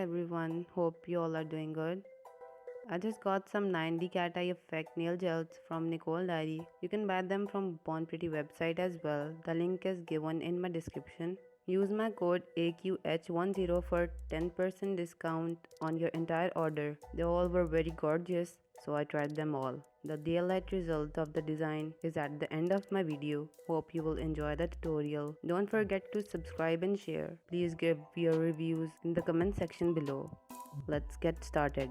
everyone, hope you all are doing good. I just got some 9D cat eye effect nail gels from Nicole Diary. You can buy them from bornpretty website as well. The link is given in my description. Use my code AQH10 for 10% discount on your entire order. They all were very gorgeous, so I tried them all. The daylight result of the design is at the end of my video. Hope you will enjoy the tutorial. Don't forget to subscribe and share. Please give your reviews in the comment section below. Let's get started.